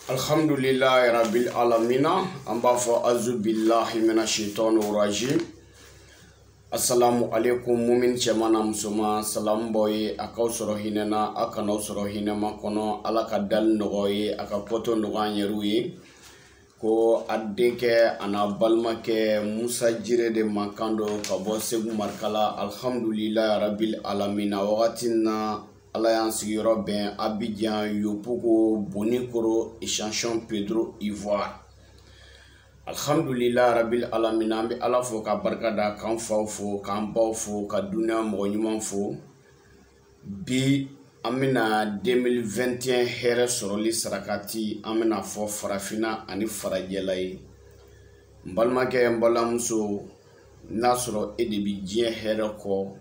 Alhamdulillah rabbil alamina. Amba fo azu billahi minashaitanir rajim. Assalamu alaikum mumin cemana musuma salam boy akaw soro hinena akano soro hinema kono ala ka dal nogoye aka poto noganyeruye ko adeke ana balmake Musa Jire de Makando kabo segu markala. Alhamdulillah rabbil alamina. Wagatina Alliance Européen Abidjan Yopougo Bonikoro Échantillon Pedro Ivoire. Alhamdulillah rabbil alamin. Ambi ala fo ka barkada kan faw fo kan baw fo ka dunya mo nyuma fo bi amina 2021 here soroli sarakati amina fo farafina ani farajelay mbalmake mbalamso nasro edebi jien here ko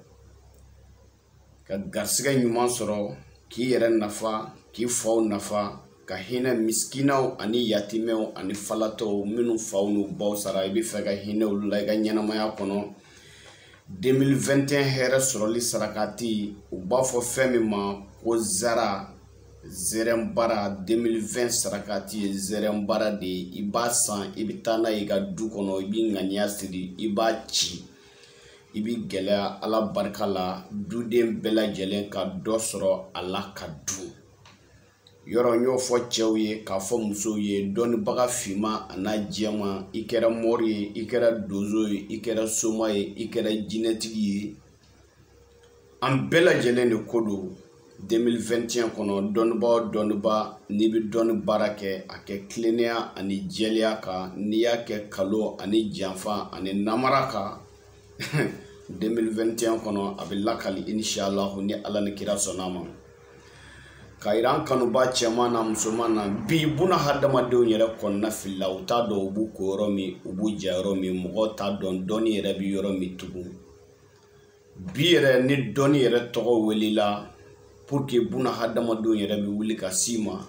ka garsiga nyuma soro ki yere nafa ki faw nafa ka hina miskinaw ani yatimew ani falato minu fawnu baw sara ibi fega hina ulula ga nyanamaya kono 2021 here soroli sarakati uba fo femi ma ko zara zerembara 2020 sarakati zerembara de iba san ibitana iga du kono ibi nganya sidi iba chi ibi gelea ala barkala duden bela jelen ka dosro ala ka du yoro nyo fo chewye ka fo muso ye doni baga fima ana jema ikera mori ikera dozo ikera soma ikera jinetigi am bela jelen de kodo 2021 kono donba nibi don barake ake klenia ani jelia ka niya ke kalo ani janfa ani namaraka 2021 kono abilakali inshallah ni ala ni kira sonama kairan kanu ba chemana musumana bi buna hadama de nyere konna filla uta do ubu koromi ubu jaromi mugo ta don doni yere bi yoromi tugu bi yere ni doni yere togo welila pour que buna hadama do nyere bi wuli ka sima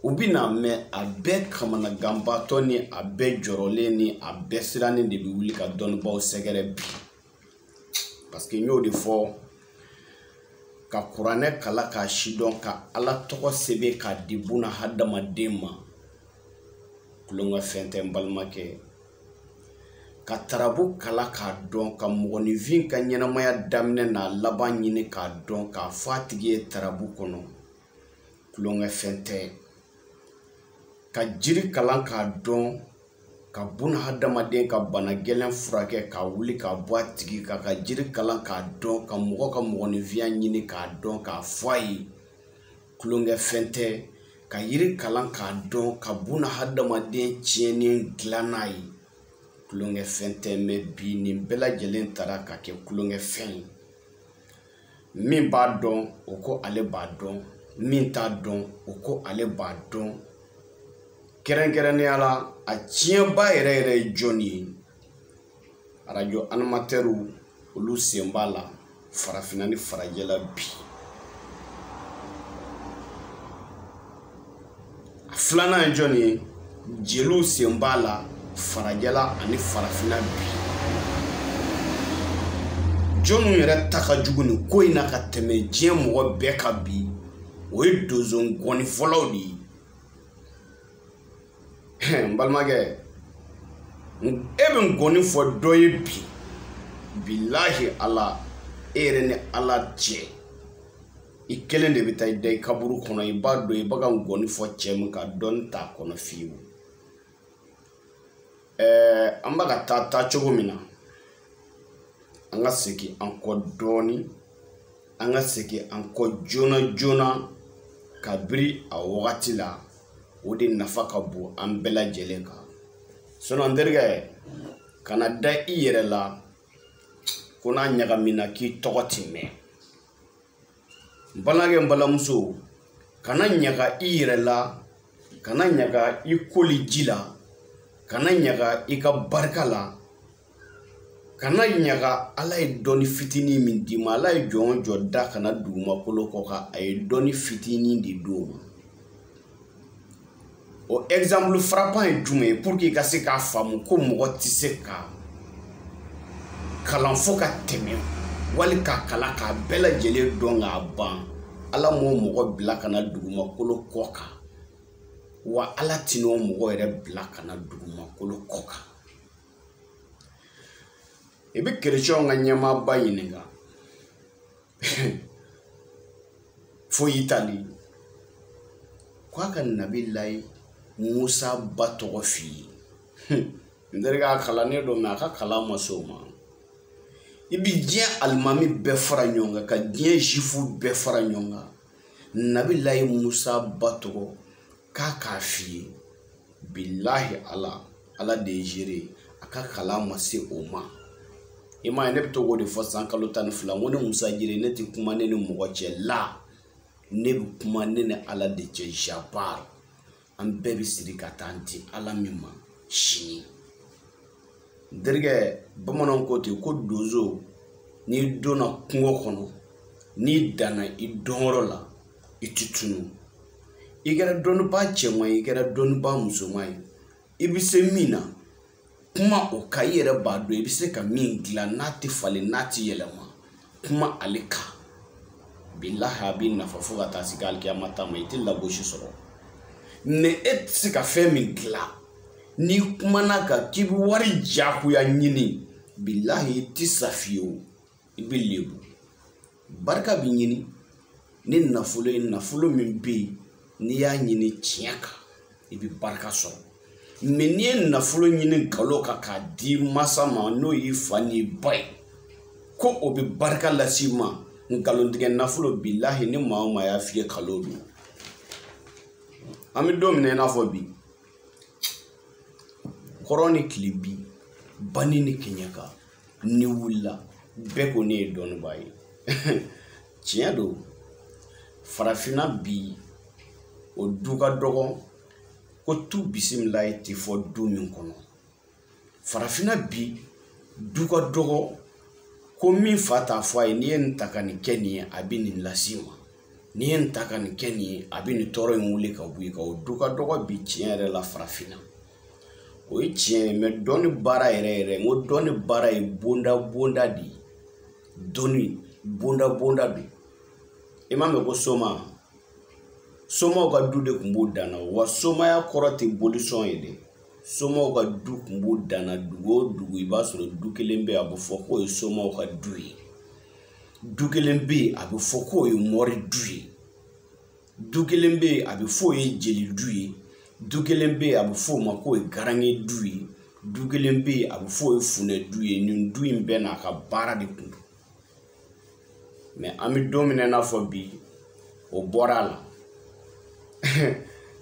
ubina me abe kamana gamba toni abe joroleni abe sirani de bi wuli ka don ba segere bi parce que ñoo de fo ka Qur'ane kala ka shidon ka ala toko sebe ka dibuna hadama dema kulonga fente mbalmake ka tarabu kala ka don ka mogoni vin ka nyenamaya damne na laban nyini ka don ka fatige tarabu kono kulonga fente ka jiri kala ka don ka buna hadama den ka bana gelen furake ka wuli ka boatigi ka jiri kalan ka don ka mogoni via nyini ka don ka foi kulonge fente ka yiri kalan ka don ka buna hadama den tieni glanai kulonge fente me bi ni bela jelen tara ka ke kulonge fen min ba don oko ale ba don min ta don oko ale ba don kerenkereni ala a tienba yere Johnny radio animateuru olu sembala farafina ni farajela bi aflana Johnny jelu sembala farajela ani farafina bi John yere taka juguni ko ina ka teme jien mo be ka bi o dozon goni folodi mbalmage eben goni fo doye bi billahi ala erene ala je ikelen de bitay day kaburu kono ibado ibaga goni fo chem ka don ta kono fiu ambaga ta chogomina anga seki anko doni anga seki anko jona kabri a wakati la odi nafaka bu ambela jelenka sono nderge kana da iyere la kuna nyaga mina ki togotime mbalage mbalamuso kana nyaga iyere la kana nyaga ikoli jila kana nyaga ika barkala kana nyaga ala doni fitini min dima ala jonjo da kana duma koloko ka ay doni fitini di duma o exemple frappant est jume pour que kase ka famu ko mo tise ka kalan fo ka teme wali ka kala ka bela jele donga ban ala mo mo bila kana duguma kolo koka wa ala tino mɔgɔ yɛrɛ bila kana dugumakolo kɔ kan. I bɛ kerecɛnw ka ɲɛmaaba ɲininka fo Itali k'a ka Nabilayi Musa ba tɔgɔ f'i ye. N terikɛ a kalannen don mɛ a ka kalan ma s'o ma. I bi diɲɛ alimami bɛɛ fara ɲɔgɔn kan ka diɲɛ zifu bɛɛ fara ɲɔgɔn kan Nabilayi Musa ba tɔgɔ k'a f'i ye. Bilahi ala de ye géré a ka kalan ma se o ma. I m'a ye ne bɛ to k'o de fɔ san kalo 12 n ko ne Musa Jire ne tɛ kuma ne ni mɔgɔ cɛ la, ne bɛ kuma ne ni ala de cɛ jabar. An bɛɛ bɛ siri ka taa di ala min ma sini. N terikɛ bamananw ko ten ko donso n'i donna kungo kɔnɔ n'i danna i dɔnyɔrɔ la i tɛ tunu. I kɛra dɔnnibaa cɛman ye i kɛra dɔnnibaa musoman ye i bɛ se min na kuma o ka i yɛrɛ b'a dɔn i bɛ se ka min dilan n'a tɛ falen n'a tɛ yɛlɛma kuma ale kan. Bilahi a b'i nafa fo ka taa se alikiyama ta ma i tɛ lagosi sɔrɔ. Mais e tɛ se ka fɛn min dilan n'i kumana kan k'i bɛ wari jagoya ɲini bilahi i tɛ sa fiyewu i bɛ lebu. Barika bɛ ɲini ni nafolo ye nafolo min bɛ yen n'i y'a ɲini tiɲɛ kan i bɛ barika sɔrɔ. Mais n'i ye nafolo ɲini nkalon kan k'a di masa ma n'o y'i fa n'i ba ye ko o bɛ barika lase i ma nkalontigɛ nafolo bilahi ni maa o maa y'a f'i ye kalo don. An bɛ don min na i n'a fɔ bi kɔrɔ ni tile bi bani ni kɛɲɛka ni wulila bɛɛ ko ne ye dɔnnibaa ye. Tiɲɛ don farafinna bi o du ka dɔgɔ ko tu bisimilayi tɛ fɔ du min kɔnɔ. Farafinna bi du ka dɔgɔ ko min fa t'a fɔ a ye n'i ye nin ta ka nin kɛ nin ye a bɛ nin lase ma, n'i ye nin ta ka nin kɛ nin ye a bɛ nin tɔɔrɔ in wuli ka bɔ i kan. O du ka dɔgɔ bi tiɲɛ yɛrɛ la farafinna. O ye tiɲɛ ye mais dɔnni baara yɛrɛ n ko dɔnni baara ye bonda de ye. Dɔnni bonda de. I m'a mɛn ko somaw ka du de tun b'o danna wa somaya kɔrɔ tɛ bolisɔn ye dɛ. Somaw ka du tun b'o danna dugu o dugu i b'a sɔrɔ du kelen bɛ yen a bɛ fɔ k'o ye somaw ka du ye. Du kelen bɛ yen a bɛ fɔ k'o ye mɔri du ye. Du kelen bɛ yen a bɛ fɔ o ye jeli du ye. Du kelen bɛ yen a bɛ fɔ o ma k'o ye garange du ye. Du kelen bɛ yen a bɛ fɔ o ye funɛ du ye. Nin du in bɛɛ n'a ka baara de kun don. Mais an bɛ don min na i n'a fɔ bi o bɔra a la.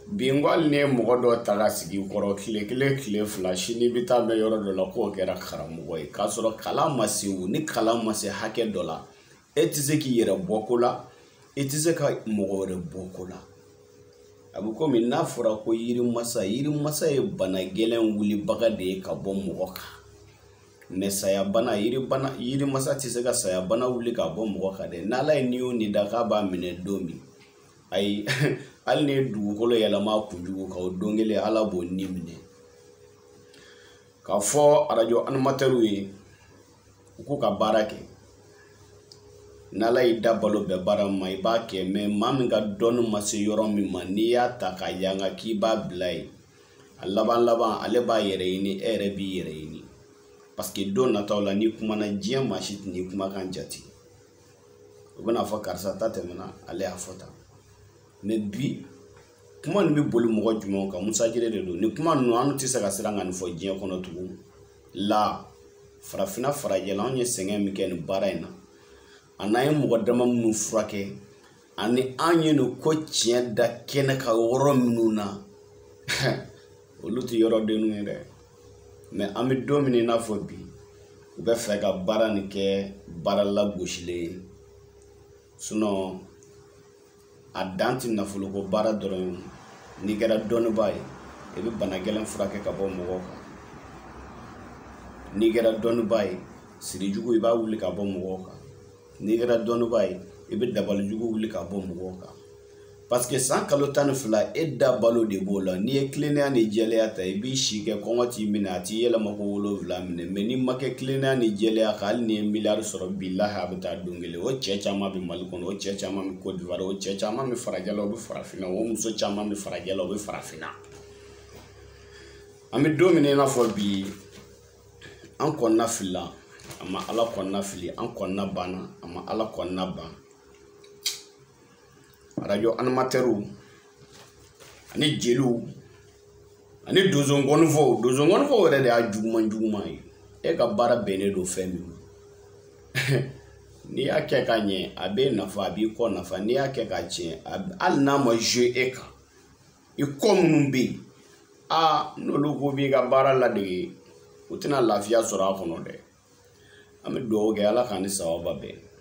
Bi n ko hali ni ye mɔgɔ dɔ ta ka sigi i kɔrɔ tile kelen tile fila sini bɛ taa mɛn yɔrɔ dɔ la k'o kɛra karamɔgɔ ye k'a sɔrɔ kalan ma se o ni kalan ma se hakɛ dɔ la e tɛ se k'i yɛrɛ bɔ ko la i tɛ se ka mɔgɔ wɛrɛ bɔ ko la. A bɛ komi n'a fɔra ko yirimasa ye bana gɛlɛn wulibaga de ye ka bɔ mɔgɔ kan. Mais saya bana yirimasa tɛ se ka saya bana wuli ka bɔ mɔgɔ kan dɛ. N'ala ye nin o nin da k'a b'a minɛ don min ayi hali ni ye dugukolo yɛlɛma kunjugu kan o don kelen ala b'o ni minɛ. K'a fɔ radio animateurs ye u k'u ka baara kɛ. N'ala y'i da balo bɛɛ baara ma i b'a kɛ mais maa min ka dɔnni ma se yɔrɔ min ma n'i y'a ta k'a yanga k'i b'a bila yen a laban ale b'a yɛrɛ ɲini e yɛrɛ b'i yɛrɛ ɲini. Parce que don nataw la n'i kumana diɲɛ maa si tɛ n'i kumakan jate. U bɛna fɔ karisa ta tɛmɛna ale y'a fɔ tan. Mais bi kuma nin bɛ boli mɔgɔ jumɛn kan Musa Jire de don. Ni kuma ninnu an tɛ se ka siran ka nin fɔ diɲɛ kɔnɔ tugun. La farafinna farajɛla anw ye sɛgɛn min kɛ nin baara in na a n'an ye mɔgɔ dama minnu furakɛ ani an ye nin ko tiɲɛ da kɛnɛ ka yɔrɔ minnu na olu tɛ yɔrɔ denninw ye dɛ. Mais an bɛ don min i n'a fɔ bi u bɛ fɛ ka baara nin kɛ baara lagosilen ye. Sinon a dan tɛ nafolo ko baara dɔrɔn ye. N'i kɛra dɔnnibaa ye i bɛ bana gɛlɛn furakɛ ka bɔ mɔgɔw kan. N'i kɛra dɔnnibaa ye sirijugu i b'a wuli ka bɔ mɔgɔw kan. N'i kɛra dɔnnibaa ye i bɛ dabalijugu wuli ka bɔ mɔgɔw kan. parce que san kalo 12 e da balo de b'o la n'i ye tilennenya ni jɛlenya ta i b'i si kɛ kɔngɔ t'i minɛ a t'i yɛlɛma ko 7 minɛ mais n'i ma kɛ tilennenya ni jɛlenya kan hali ni ye miliyari sɔrɔ bilahi a bɛ taa don kelen o cɛ caman bɛ Mali kɔnɔ o cɛ caman bɛ Côte d'Ivoire o cɛ caman bɛ farajɛ la o bɛ farafinna o muso caman bɛ farajɛ la o bɛ farafinna an bɛ don min i n'a fɔ bi an kɔnɔna filila a ma Ala kɔnɔna fili an kɔnɔna banna a ma Ala kɔnɔna ban radio animateurs ani jeliw ani dozongɔnifɔw yɛrɛ de y'a juguman ye e ka baara bɛnnen don fɛn min n'i y'a kɛ ka ɲɛ a bɛ nafa a b'i kɔ nafa n'i y'a kɛ ka tiɲɛ hali n'a ma jouer e kan i kɔ minnu bɛ yen n'olu ko b'i ka baara ladege u tɛna lafiya sɔrɔ a kɔnɔ dɛ an bɛ dugawu kɛ Ala k'an ni sababa bɛn